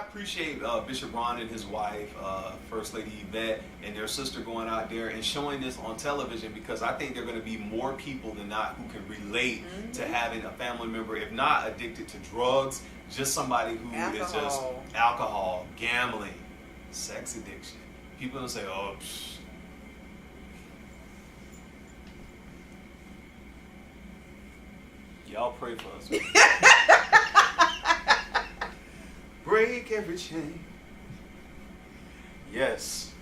appreciate Bishop Ron and his wife, First Lady Yvette, and their sister going out there and showing this on television, because I think there are going to be more people than not who can relate to having a family member, if not addicted to drugs, just somebody who is just alcohol, gambling, sex addiction. People don't say, oh, psh. Y'all pray for us. Break every chain. Yes.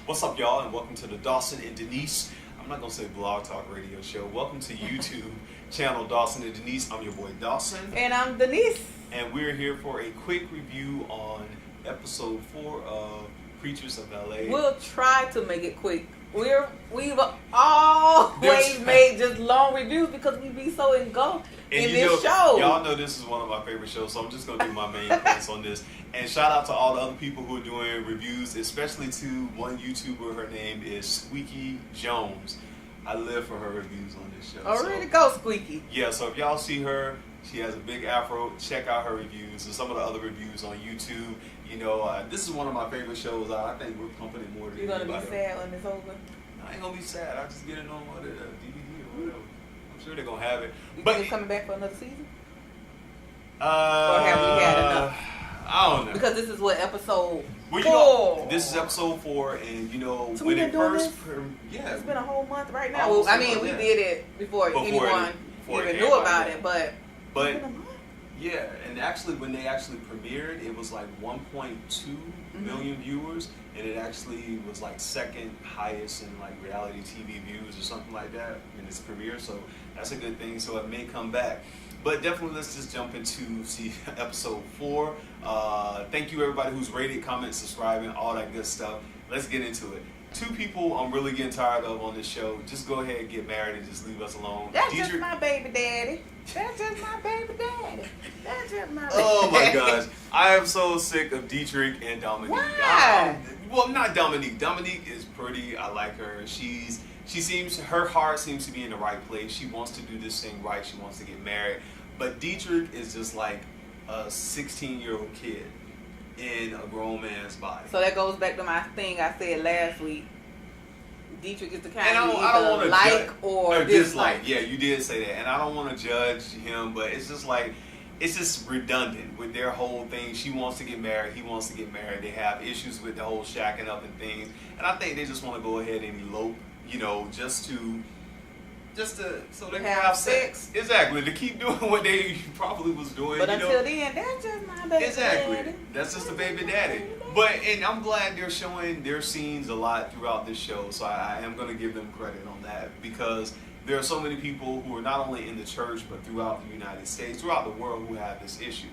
What's up, y'all, and welcome to the Dawson and Denise, I'm not going to say blog talk radio show. Welcome to YouTube channel Dawson and Denise. I'm your boy Dawson. And I'm Denise. And we're here for a quick review on episode 4 of Preachers of LA. We'll try to make it quick. We've always made just long reviews because we be so engulfed in this show. Y'all know this is one of my favorite shows, so I'm just going to do my main points on this. And shout out to all the other people who are doing reviews, especially to one YouTuber. Her name is Squeaky Jones. I live for her reviews on this show. Oh, really? Go Squeaky. Yeah, so if y'all see her, she has a big afro. Check out her reviews and some of the other reviews on YouTube. You know, this is one of my favorite shows. I think we're pumping it more than anybody. You're going to be sad when it's over? I ain't going to be sad. I'll just get it on DVD or whatever. I'm sure they're going to have it. But you coming back for another season? Or have we had enough? I don't know. Because this is what, episode 4? You know, this is episode 4, and you know, so when it first... yeah. It's been a whole month right now. Well, I mean, we did it before anyone even knew about it, but yeah, and actually when they actually premiered, it was like 1.2 million viewers, and it actually was like second highest in like reality TV views or something like that in its premiere, so that's a good thing. So it may come back. But definitely, let's just jump into episode 4. Thank you everybody who's rated, comment, subscribing, all that good stuff. Let's get into it. 2 people I'm really getting tired of on this show. Just go ahead and get married and just leave us alone. That's just my baby daddy. That's just my baby daddy. That's just my baby Oh my gosh. I am so sick of Dietrich and Dominique. Why? Well, not Dominique. Dominique is pretty. I like her. Her heart seems to be in the right place. She wants to do this thing right. She wants to get married. But Dietrich is just like a 16-year-old kid in a grown man's body. So that goes back to my thing I said last week. Dietrich is the kind you either like or dislike. Yeah, you did say that. And I don't want to judge him, but it's just like, it's just redundant with their whole thing. She wants to get married. He wants to get married. They have issues with the whole shacking up and things. And I think they just want to go ahead and elope, you know, just so they can have sex. Exactly, to keep doing what they probably was doing. But until then, that's just my baby daddy. That's just the baby daddy. And I'm glad they're showing their scenes a lot throughout this show, so I am going to give them credit on that, because there are so many people who are not only in the church, but throughout the United States, throughout the world, who have this issue.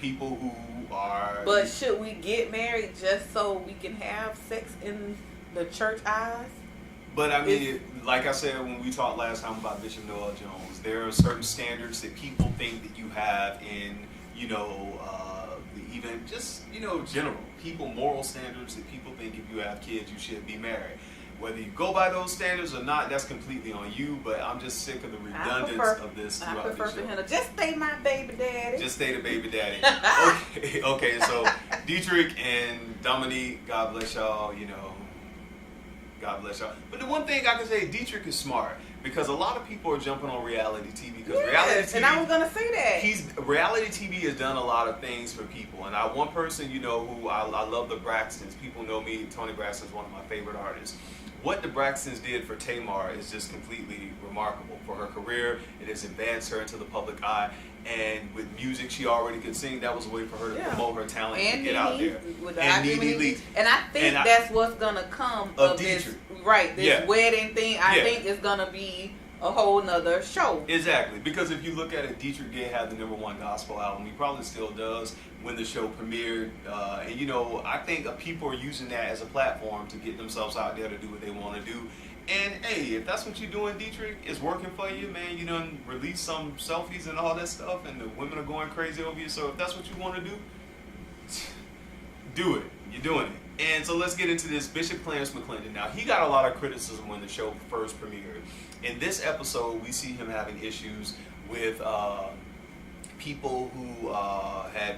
People who are... But should we get married just so we can have sex in the church eyes? But I mean, like I said when we talked last time about Bishop Noel Jones, there are certain standards that people think that you have in, you know, even just, you know, general people, moral standards that people think if you have kids, you should be married. Whether you go by those standards or not, that's completely on you, but I'm just sick of the redundance of this throughout the show. I prefer for him to just stay my baby daddy. Just stay the baby daddy. Okay, so Dietrich and Dominique, God bless y'all, you know. God bless y'all. But the one thing I can say, Dietrich is smart, because a lot of people are jumping on reality TV. Because reality TV, and I was gonna say that reality TV has done a lot of things for people. And one person, you know, who I love, the Braxtons. People know me. Toni Braxton is one of my favorite artists. What the Braxtons did for Tamar is just completely remarkable for her career. It has advanced her into the public eye. And with music she already could sing, that was a way for her to promote her talent and get out there. And I think that's what's going to come of this, this wedding thing. I think it's going to be a whole nother show. Exactly. Because if you look at it, Dietrich did have the #1 gospel album. He probably still does when the show premiered. And, you know, I think people are using that as a platform to get themselves out there to do what they want to do. And, hey, if that's what you're doing, Dietrich, it's working for you, man. You done release some selfies and all that stuff, and the women are going crazy over you. So if that's what you want to do it. You're doing it. And so let's get into this. Bishop Clarence McClendon. Now, he got a lot of criticism when the show first premiered. In this episode, we see him having issues with people who had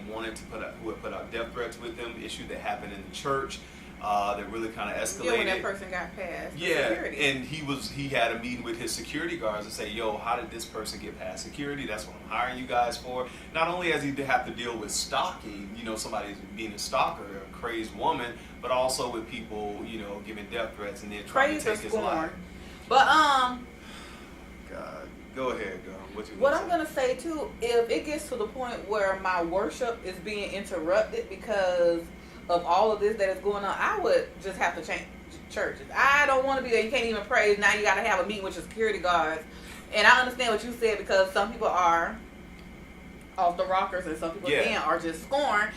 put out death threats with him, issue that happened in the church that really kind of escalated. Yeah, when that person got past security. And he had a meeting with his security guards and say, yo, how did this person get past security? That's what I'm hiring you guys for. Not only has he have to deal with stalking, somebody being a stalker, a crazed woman, but also with people, giving death threats and then trying to take his life. But God, go ahead, girl. What I'm gonna say too, if it gets to the point where my worship is being interrupted because of all of this that is going on, I would just have to change churches. I don't want to be there. You can't even praise. Now you got to have a meeting with your security guards. And I understand what you said, because some people are off the rockers and some people again are just scorned.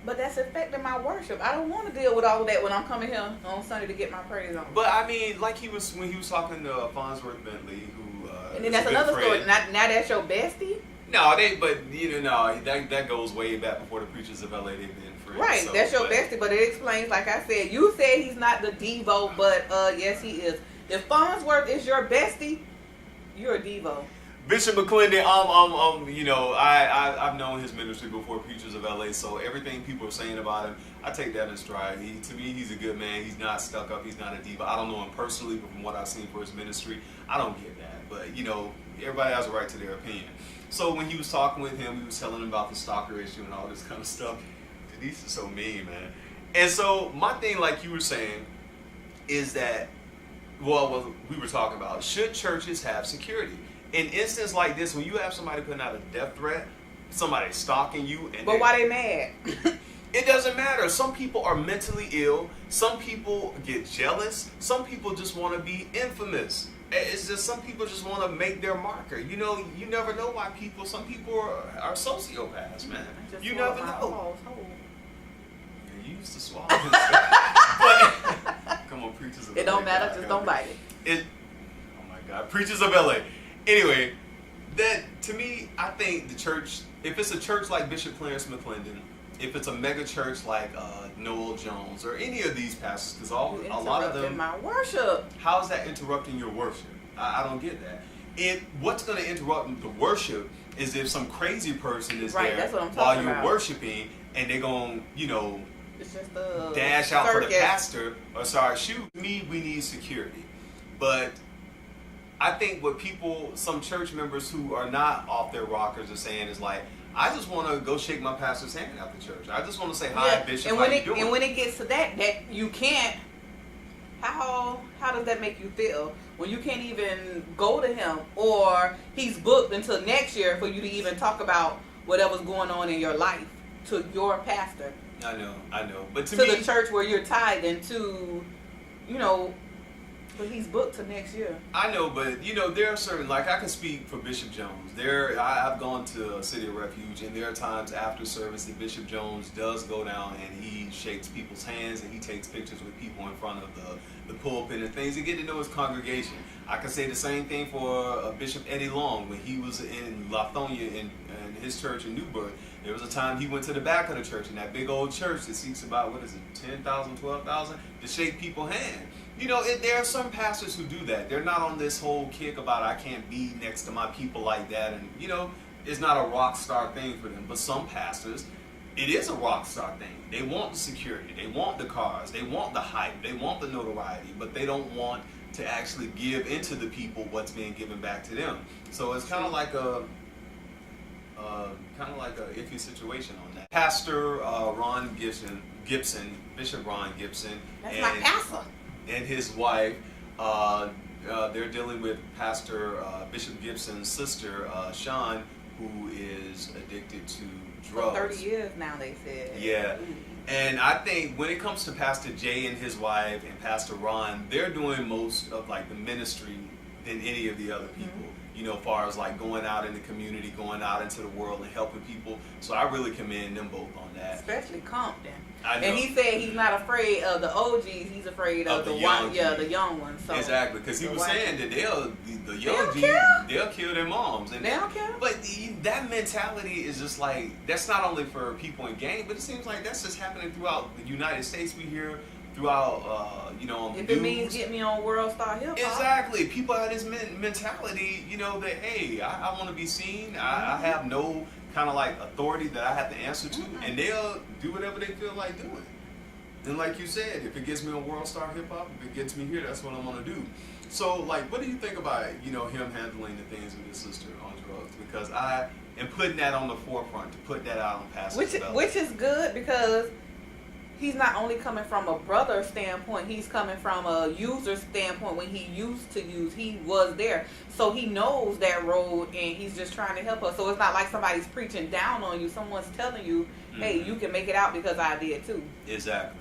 But that's affecting my worship. I don't want to deal with all of that when I'm coming here on Sunday to get my praise on. But I mean, like when he was talking to Farnsworth Bentley, who and then that's another story. Now that's your bestie. No, that goes way back before the Preachers of LA. They've been friends. Right, so, that's your bestie, but it explains, like I said, you said he's not the Devo, but yes, he is. If Farnsworth is your bestie, you're a Devo. Bishop McClendon, I've known his ministry before Preachers of LA, so everything people are saying about him, I take that in stride. To me, he's a good man. He's not stuck up. He's not a diva. I don't know him personally, but from what I've seen for his ministry, I don't get that. But, everybody has a right to their opinion. So when he was talking with him, he was telling him about the stalker issue and all this kind of stuff. Denise is so mean, man. And so my thing, like you were saying, is that, what we were talking about, should churches have security? In instance like this, when you have somebody putting out a death threat, somebody stalking you, but why they mad? It doesn't matter. Some people are mentally ill. Some people get jealous. Some people just want to be infamous. It's just some people just want to make their marker. You never know why some people are sociopaths, man. You never know. Yeah, you used to swallow this. But come on, Preachers of LA. It don't matter, just don't bite it. Oh my God, Preachers of LA. Anyway, that to me, I think the church, if it's a church like Bishop Clarence McClendon, if it's a mega church like Noel Jones or any of these pastors, because a lot of them, my worship. How is that interrupting your worship? I don't get that. What's going to interrupt the worship is if some crazy person is there while you're worshiping, and they're going, it's just the dash out for the pastor or shoot. We need security, but I think what some church members who are not off their rockers are saying is like, I just want to go shake my pastor's hand after church. I just want to say, hi, Bishop, how you doing? And when it gets to that you can't, how does that make you feel? When you can't even go to him, or he's booked until next year for you to even talk about whatever's going on in your life to your pastor. I know. But to me, the church where you're tied into, but he's booked to next year. I know, but there are certain, like I can speak for Bishop Jones. I've gone to City of Refuge, and there are times after service that Bishop Jones does go down and he shakes people's hands and he takes pictures with people in front of the pulpit and things, and get to know his congregation. I can say the same thing for Bishop Eddie Long when he was in Lithonia in his church in Newburgh. There was a time he went to the back of the church, in that big old church that seats about 10,000, 12,000, to shake people's hands. There are some pastors who do that. They're not on this whole kick about I can't be next to my people like that, and it's not a rock star thing for them. But some pastors, it is a rock star thing. They want the security, they want the cars, they want the hype, they want the notoriety, but they don't want to actually give into the people what's being given back to them. So it's kind of like a iffy situation on that. Pastor Ron Gibson, Bishop Ron Gibson, that's my pastor, and his wife, they're dealing with Pastor Bishop Gibson's sister, Sean, who is addicted to drugs. For 30 years now, they said. Yeah. Ooh. And I think when it comes to Pastor Jay and his wife and Pastor Ron, they're doing most of the ministry than any of the other people. As far as going out in the community, going out into the world and helping people. So I really commend them both on that. Especially Compton. I know. And he said he's not afraid of the OGs, he's afraid of the young ones. So exactly, because he was saying that the young G's, they'll kill their moms. And they don't care. But that mentality is just that's not only for people in gangs, but it seems like that's just happening throughout the United States. We hear throughout, on if the it news. means get me on World Star Hip Hop. Exactly. People have this mentality, that, hey, I want to be seen. I have no kind of like authority that I have to answer to, and they'll do whatever they feel like doing. And like you said, if it gets me on World Star Hip Hop, if it gets me here, that's what I'm going to do. So, like, what do you think about, him handling the things with his sister on drugs? Because I am putting that on the forefront, to put that out on Pastoral. Which is good, because he's not only coming from a brother standpoint, he's coming from a user standpoint. When he used to use, he was there. So he knows that road, and he's just trying to help us. So it's not like somebody's preaching down on you. Someone's telling you, hey, you can make it out because I did too. Exactly.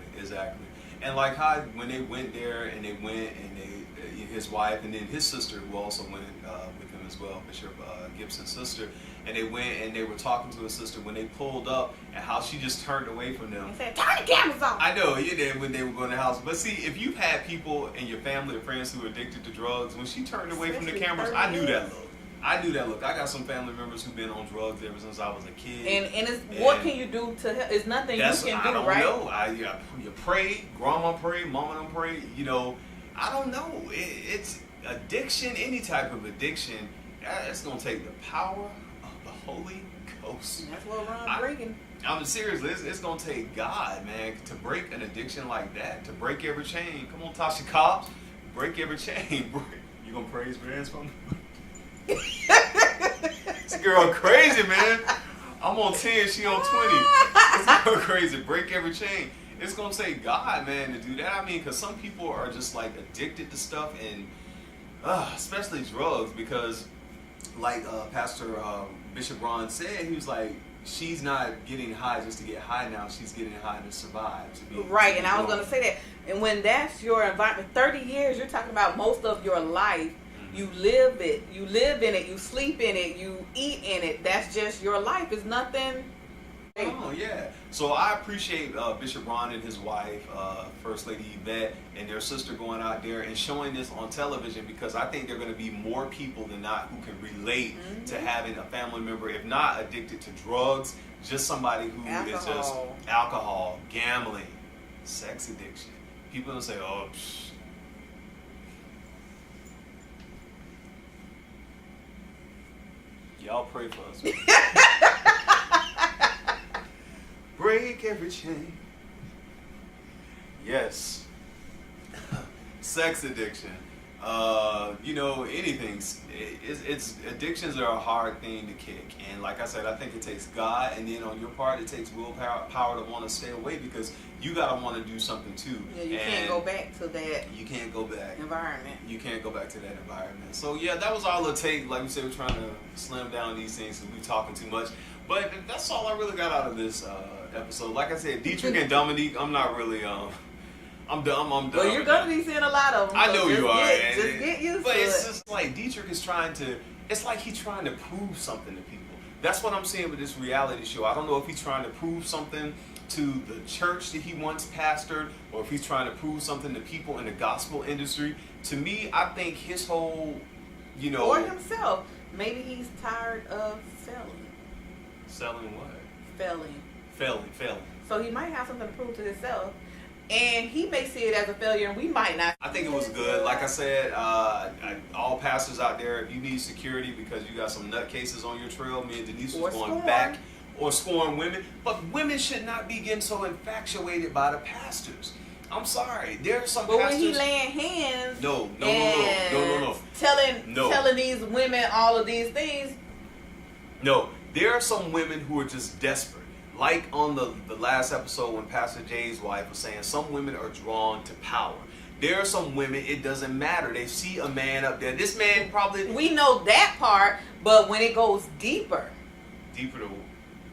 And like how when they went there, and his wife, and then his sister, who also went with him as well, Bishop Gibson's sister, and they went and they were talking to his sister when they pulled up, and how she just turned away from them. He said, turn the cameras off. I know, you did, when they were going to the house. But see, if you've had people in your family or friends who are addicted to drugs, when she turned away from the cameras, I knew that look. I got some family members who've been on drugs ever since I was a kid. And what can you do to help? It's nothing you can do, right? I don't know. You pray, grandma pray, mama don't pray. I don't know. It's addiction, any type of addiction. It's gonna take the power of the Holy Ghost. That's what Ron's breaking. I'm seriously. It's gonna take God, man, to break an addiction like that. To break every chain. Come on, Tasha Cobbs, break every chain. You gonna praise hands for me? This girl crazy, man. I'm on 10, she on 20. This girl crazy. Break every chain. It's going to take God, man, to do that. I mean, because some people are just, like, addicted to stuff, and especially drugs, because, like Pastor Bishop Ron said, he was like, she's not getting high just to get high now. She's getting high to survive. Right, and I was going to say that. And when that's your environment, 30 years, you're talking about most of your life. You live it. You live in it. You sleep in it. You eat in it. That's just your life. It's nothing. Oh, yeah. So I appreciate Bishop Ron and his wife, First Lady Yvette, and their sister going out there and showing this on television, because I think there are going to be more people than not who can relate to having a family member, if not addicted to drugs, just somebody who is just alcohol, gambling, sex addiction. People don't say, oh, psh. Y'all pray for us. Break every chain. Yes. Sex addiction. Anything. It's addictions are a hard thing to kick. And like I said, I think it takes God, and then on your part, it takes willpower to want to stay away, because you got to want to do something too. Yeah, you can't go back to that. You can't go back. Environment. You can't go back to that environment. So yeah, that was all it takes. Like we said, we're trying to slim down these things because we're talking too much. But that's all I really got out of this episode. Like I said, Dietrich and Dominique, I'm not really I'm done. Well, you're gonna be seeing a lot of them. I know you are. Just get used to it. But it's just like Dietrich is it's like he's trying to prove something to people. That's what I'm seeing with this reality show. I don't know if he's trying to prove something to the church that he once pastored, or if he's trying to prove something to people in the gospel industry. To me, I think his whole, or himself. Maybe he's tired of selling. Selling what? Failing. So he might have something to prove to himself. And he may see it as a failure, and we might not. I think it was good. Like I said, all pastors out there, if you need security because you got some nutcases on your trail, me and Denise was going back, or scoring women. But women should not be getting so infatuated by the pastors. I'm sorry. There are some pastors. But when he laying hands, no. telling these women all of these things. No, there are some women who are just desperate. Like on the last episode when Pastor Jay's wife was saying, some women are drawn to power. There are some women, it doesn't matter. They see a man up there. This man probably... We know that part, but when it goes deeper... Deeper to...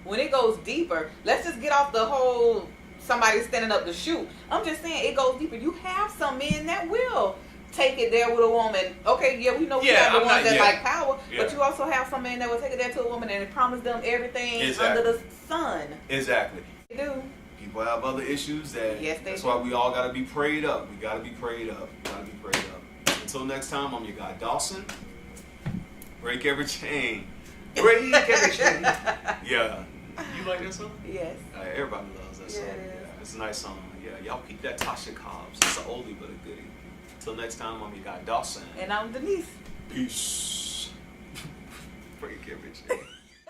When it goes deeper, let's just get off the whole somebody standing up to shoot. I'm just saying it goes deeper. You have some men that will take it there with a woman. Okay, yeah, we know we have the ones that like power, but you also have some men that will take it there to a woman and promise them everything under the sun. Exactly. They do. People have other issues that's why we all got to be prayed up. We got to be prayed up. Until next time, I'm your guy Dawson. Break every chain. Break every chain. Yeah. You like that song? Yes. Everybody loves that song. Yeah, it is. It's a nice song. Yeah, y'all peep that Tasha Cobbs. It's an oldie but a goodie. Till next time, I'm your guy Dawson. And I'm Denise. Peace. Break everything.